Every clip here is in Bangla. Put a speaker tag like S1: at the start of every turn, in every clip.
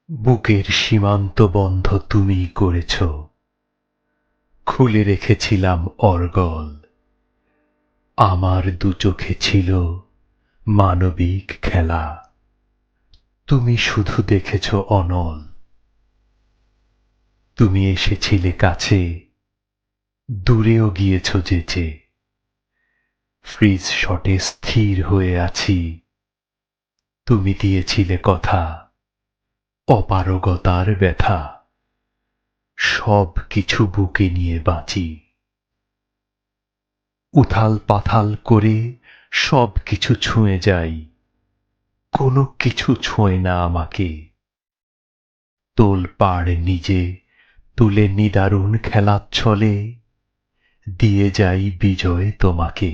S1: বুকের সীমান্ত বন্ধ তুমিই করেছ, খুলে রেখেছিলাম অর্গল। আমার দু চোখে ছিল মানবিক খেলা, তুমি শুধু দেখেছ অনল। তুমি এসেছিলে কাছে, দূরেও গিয়েছ যেচে। ফ্রিজ শটে স্থির হয়ে আছি, তুমি দিয়েছিলে কথা, অপারগতার ব্যথা। সব কিছু বুকে নিয়ে বাঁচি, উথাল পাথাল করে সব কিছু ছুঁয়ে যাই, কোনো কিছু ছোঁয় না আমাকে। তোলপাড় নিজে তুলে নিদারুণ খেলার ছলে দিয়ে যাই বিজয় তোমাকে।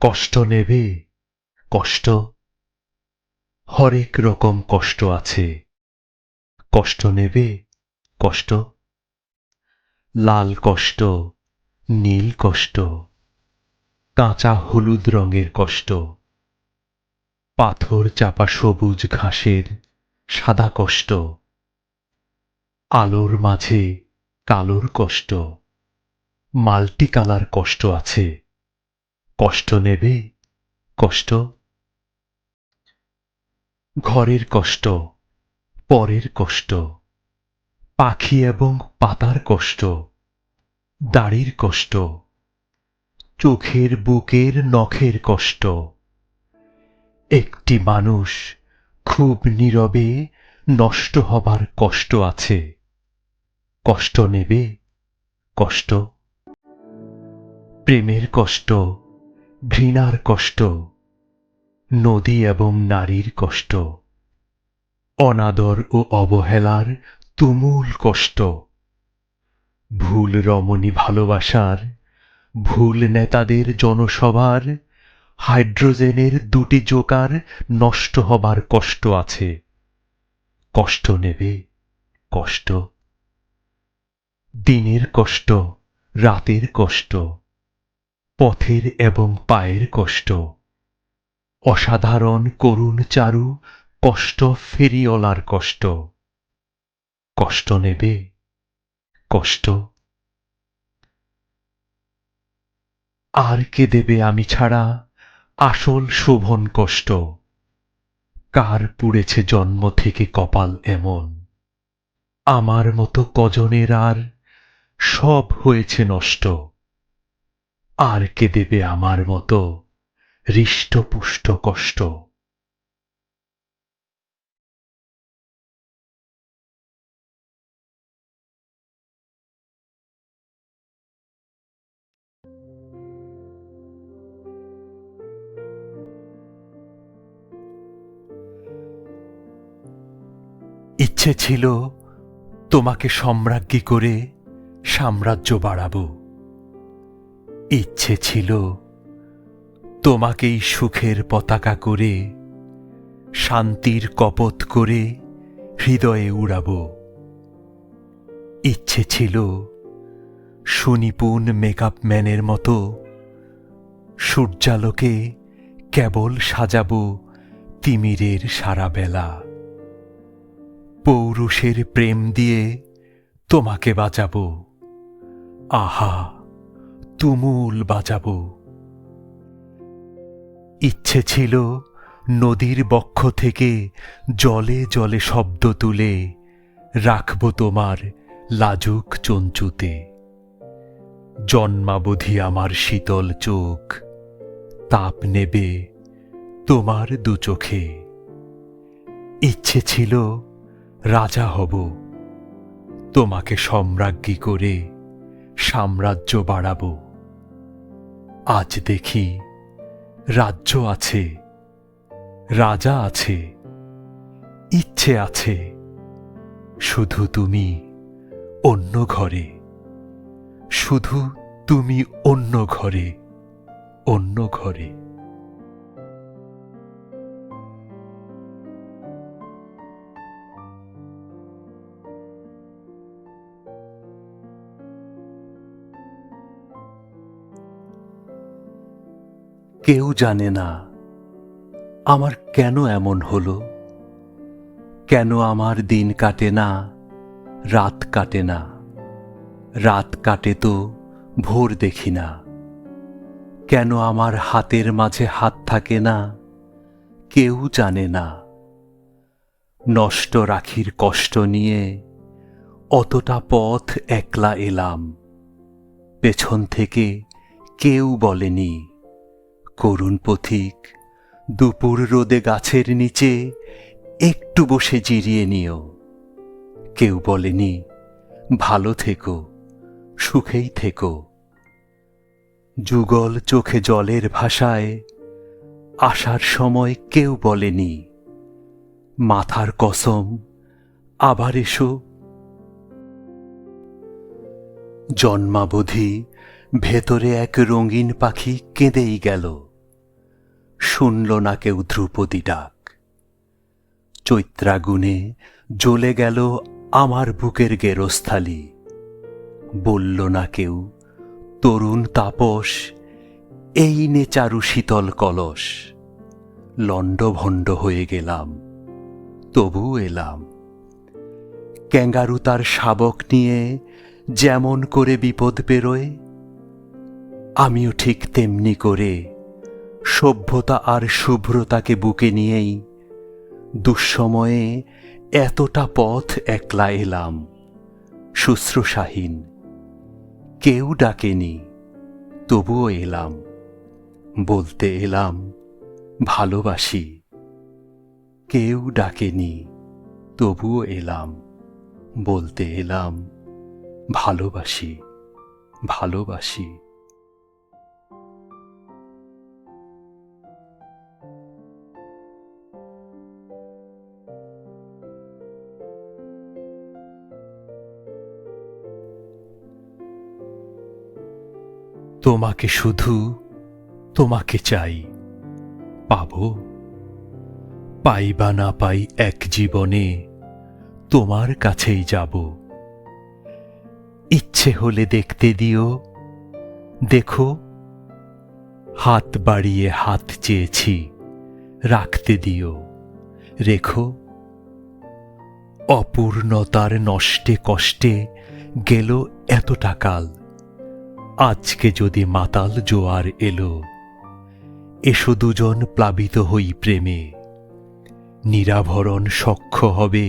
S1: কষ্ট নেবে? কষ্ট? হরেক রকম কষ্ট আছে। কষ্ট নেবে? কষ্ট? লাল কষ্ট, নীল কষ্ট, কাঁচা হলুদ রঙের কষ্ট, পাথর চাপা সবুজ ঘাসের সাদা কষ্ট, আলোর মাঝে কালোর কষ্ট, মাল্টি কালার কষ্ট আছে। কষ্ট নেবে? কষ্ট? ঘরের কষ্ট, পরের কষ্ট, পাখি এবং পাতার কষ্ট, দাড়ির কষ্ট, চোখের বুকের নখের কষ্ট। একটি মানুষ খুব নীরবে নষ্ট হবার কষ্ট আছে। কষ্ট নেবে? কষ্ট? প্রেমের কষ্ট, ঘৃণার কষ্ট, নদী এবং নারীর কষ্ট, অনাদর ও অবহেলার তুমুল কষ্ট, ভুল রমণী ভালোবাসার, ভুল নেতাদের জনসভার, হাইড্রোজেনের দুটি জোকার নষ্ট হবার কষ্ট আছে। কষ্ট নেবে? কষ্ট? দিনের কষ্ট, রাতের কষ্ট, পথের এবং পায়ের কষ্ট, অসাধারণ করুণ চারু কষ্ট, ফেরিওয়ালার কষ্ট। কষ্ট নেবে? কষ্ট? আর কে দেবে আমি ছাড়া আসল শোভন কষ্ট? কার পুড়েছে জন্ম থেকে কপাল এমন? আমার মতো কজনের আর সব হয়েছে নষ্ট। আর কে দেবে আমার মতো হৃষ্টপুষ্ট কষ্ট? ইচ্ছে ছিল তোমাকে সম্রাজ্ঞী করে সাম্রাজ্য বাড়াবো। ইচ্ছে ছিল তোমাকেই সুখের পতাকা করে শান্তির কপোত করে হৃদয়ে উড়াবো। ইচ্ছে ছিল সুনিপুণ মেকআপ ম্যানের মতো সূর্যালোকে কেবল সাজাবো তিমিরের সারা বেলা। পৌরুষের প্রেম দিয়ে তোমাকে বাঁচাবো, আহা তুমুল বাজাবো। ইচ্ছে ছিল নদীর বক্ষ থেকে জলে জলে শব্দ তুলে রাখবো তোমার লাজুক চঞ্চুতে। জন্মাবধি আমার শীতল চোখ তাপ নেবে তোমার দু চোখে। ইচ্ছে ছিল রাজা হব, তোমাকে সম্রাজ্ঞী করে সাম্রাজ্য বাড়াবো। আজ দেখি রাজ্য আছে, রাজা আছে, ইচ্ছে আছে, শুধু তুমি অন্য ঘরে, শুধু তুমি অন্য ঘরে, অন্য ঘরে। কেউ জানে না আমার কেন এমন হলো, কেন আমার দিন কাটে না, রাত কাটে না। রাত কাটে তো ভোর দেখি না, কেন আমার হাতের মাঝে হাত থাকে না, কেউ জানে না। নষ্ট রাখির কষ্ট নিয়ে অতটা পথ একলা এলাম, পেছন থেকে কেউ বলেনি, করুণ পথিক দুপুর রোদে গাছের নিচে একটু বসে জিরিয়ে নিও। কেউ বলেনি, ভালো থেকো, সুখেই থেকো। যুগল চোখে জলের ভাষায় আসার সময় কেউ বলেনি, মাথার কসম আবার এসো। জন্মাবধি ভেতরে এক রঙিন পাখি কেঁদেই গেল, শুনল না কেউ ধ্রুপদী ডাক। চৈত্রাগুনে জ্বলে গেল আমার বুকের গেরস্থালি, বলল না কেউ, তরুণ তাপস এই নে চারু শীতল কলস। লণ্ডভণ্ড হয়ে গেলাম, তবু এলাম। ক্যাঙ্গারু তার শাবক নিয়ে যেমন করে বিপদ পেরোয়, আমিও ঠিক তেমনি করে সভ্যতা আর শুভ্রতাকে বুকে নিয়েই দুঃসময়ে এতটা পথ একলা এলাম, শুশ্রূষাহীন। কেউ ডাকেনি, তবুও এলাম, বলতে এলাম ভালোবাসি। কেউ ডাকেনি, তবুও এলাম, বলতে এলাম ভালোবাসি, ভালোবাসি। তোমাকে শুধু তোমাকে চাই, পাবো? পাই বা না পাই এক জীবনে তোমার কাছেই যাব। ইচ্ছে হলে দেখতে দিও, দেখো, হাত বাড়িয়ে হাত চেয়েছি, রাখতে দিও, রেখো। অপূর্ণতার নষ্টে কষ্টে গেল এতটা কাল, আজকে যদি মাতাল জোয়ার এলো, এসো দুজন প্লাবিত হই প্রেমে। নিরাভরণ সখ্য হবে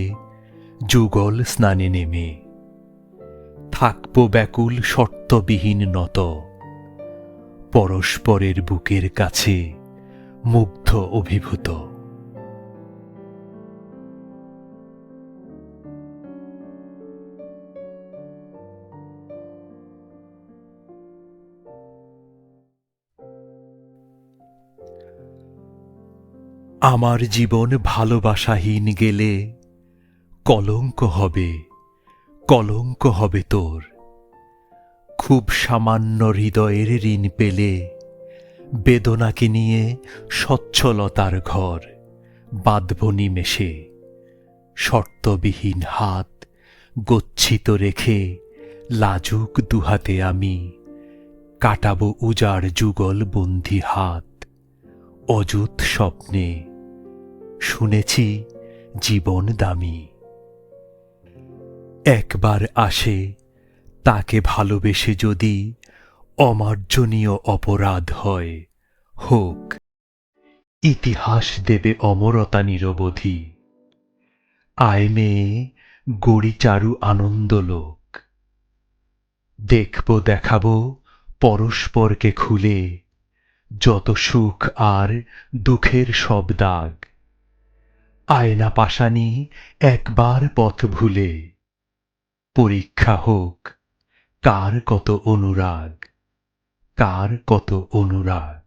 S1: যুগল স্নানে নেমে। থাকব ব্যাকুল শর্তবিহীন নত, পরস্পরের বুকের কাছে মুগ্ধ অভিভূত। আমার জীবন ভালোবাসাহীন গেলে কলঙ্ক হবে, কলঙ্ক হবে তোর। খুব সামান্য হৃদয়ের ঋণ পেলে বেদনাকে নিয়ে সচ্ছলতার ঘর বাঁধব নিমেষে। শর্তবিহীন হাত গচ্ছিত রেখে লাজুক দুহাতে আমি কাটাবো উজাড় যুগল বন্দী হাত। অযুত স্বপ্নে শুনেছি জীবন দামি। একবার আসে তাকে ভালোবেসে যদি অমার্জনীয় অপরাধ হয়, হোক। ইতিহাস দেবে অমরতা নিরবধি। আয় মেয়ে, গড়ি চারু আনন্দলোক। দেখব দেখাবো পরস্পরকে খুলে যত সুখ আর দুঃখের সব দাগ। আয়না পাশানি একবার পথ ভুলে, পরীক্ষা হোক কার কত অনুরাগ, কার কত অনুরাগ।